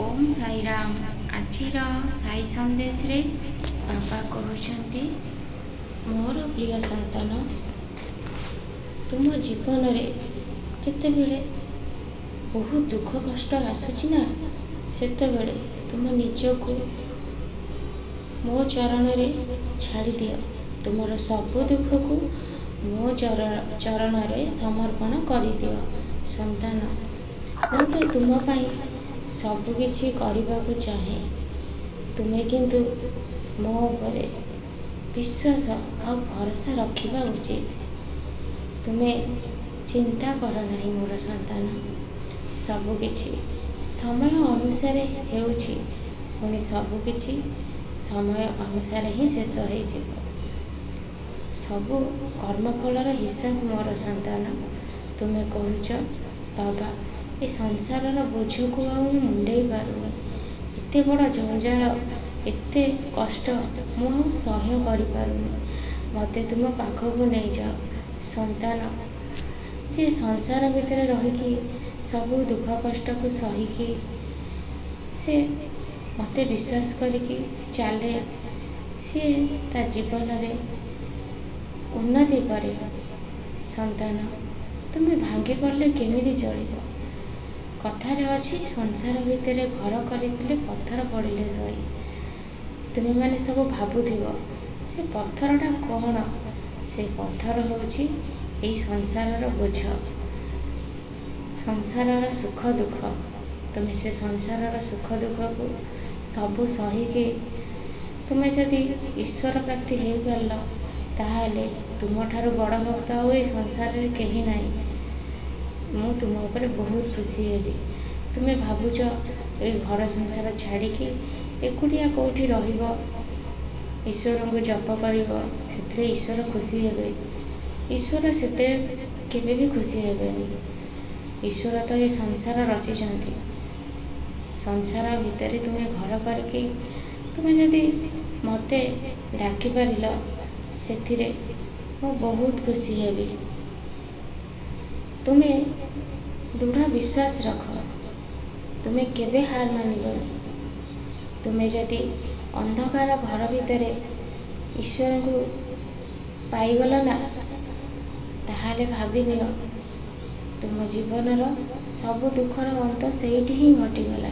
ओम साई राम। आजिर साई संदेश रे बाबा कहते मोर प्रिय संतान, तुम जीवन रे जिते बेले बहुत दुख कष्ट आसुची ना, सेते बेले तुम निजको मो चरण रे छाड़ी दियो। तुमर सब दुख को मो चरण रे समर्पण कर दियो। संतान, मैं तो तुम पाई सब किछि करबा को चाहे, तुमे किंतु मो उपरे विश्वास और भरोसा रखिबा उचित। तुमे चिंता कर नहीं मोर संतान, सब किछि समय अनुसार हेउछि, पुणी सब किछि समय अनुसार ही शेष हो जिवो। सब कर्मफलर हिसाब मोर संतान। तुमे कहूच बाबा ए संसारर बोझ को मुंडे पारुनी, एते बड़ जंजाल एते कष्ट मु सह्य कर पारुनी, मते तुम पाखक नहीं जाओ। संतान, जे संसार भितर रहीकि सब दुख कष्ट को सहीकि से मते विश्वास करिकि चले, सी ता जीवन रे उन्नति करे। संतान, तुमे भांगी पड़ले केमिति चलिबो? कथारे अछि, संसार भितर घर करथिले पत्थर पड़िले सही। तुमे माने सब भाबुथिबो से पत्थरटा कौन? से पत्थर होछि एई संसारर बोझ, संसारर सुख दुख। तुमे से संसारर सुख दुख को सबु सहीकि तुमे जदि ईश्वर प्राप्ति हेई पारल, ताहाले तुम ठारू बड़ भक्त और ए संसार रे केही नाही। मु तुम ऊपर बहुत खुशी हेबी। तुमे भाबुच ए घर संसार छाड़िकी एकुटिया कोठी रहिबो, ईश्वर को जप करिबो, सेथरे ईश्वर खुशी हेबे। ईश्वर सेते केबे भी खुशी हेबेनी। ईश्वर तो ये संसार रचिचंती। संसार भितर तुमे घर करके तुमे जदि मते डाकी पारिल, सेथिरे मु बहुत खुशी हेबी। तुमे दृढ़ विश्वास रख, तुमे केबे हार मानिबनी। तुमे जदि अंधकार घर भितर ईश्वर को पाईगल ना, ताहाले भाबी नियो तुम जीवनर सब दुखर अंत सेठी ही घटीगला।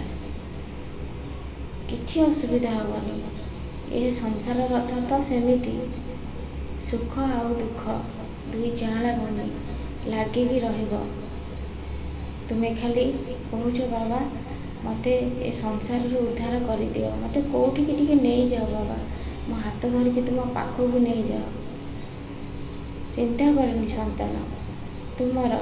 किछि असुविधा हबनी। ए संसार रथ तो सेमिति सुख आउ दुख दुई जांला बनी लागिकी रहिबो। तुमे खाली कहूच बाबा मते ए संसार रू उद्धार कर दियो, मते कोठी की टिके नहीं जाओ बाबा, मो हाथ धरिकी तुम पाखक नहीं जाओ। चिंता करनी संतान, तुमर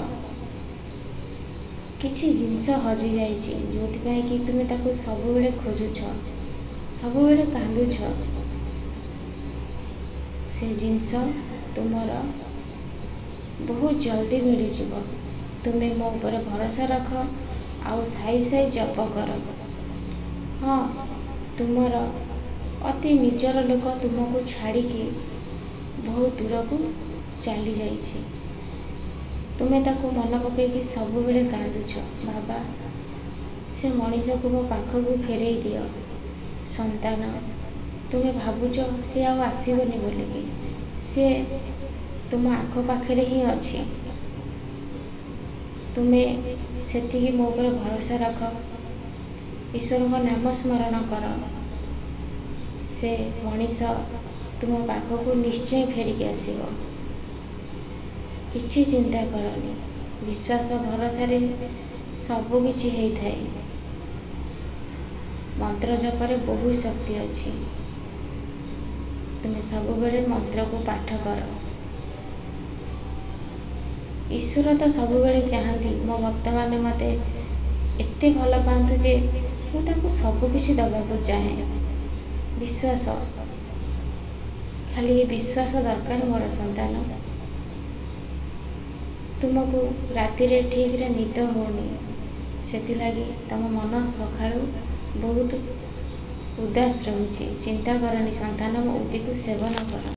किछि जिनस हजि जाइछि, जोथिपाई कि तुमे ताको सबु बेले खोजुछ, सबु बेले कांदुछ। से जिनस तुमर बहुत जल्दी मिल जिवो। तुमे मो ऊपर भरोसा रख आउ साई साई जप कर। हाँ, तुमर अति निजर लोक तुमको छाड़िकी बहुत दूर को चली जाइछि। तुमे ताको मन पकईकि सब बेले कांदुछ, बाबा से मनीष को मो पाखक फेरई दियो। संतान, तुमे भाबुच से आउ आसीबनी बोलिकी, से तुम आख पाखरे ही अछि। तुमे सेतिकी मो ऊपर भरोसा रख, ईश्वर को नाम स्मरण कर, से मनीष तुम पाखक निश्चय फेरिकी आसीबो। किछि चिंता करनी, विश्वास भरोसा रे सबु किछि हेई थाए। मंत्र जपरे बहुत शक्ति अछि। तुमे सब बेले मंत्र को पाठ कर। ईश्वर तो सब बेले चाहती मो भक्त माने मते एते भल पांतु जे मु ताको सब किछि दबाको चाहे। विश्वास, खाली ये विश्वास दरकार मोर संतान। तुमको राति रे ठीक रे निद होनी, सेति लागी तम मन सखाळु बहुत उदास रहुछि। चिंता करनी संतान, मो उदी को सेवन कर।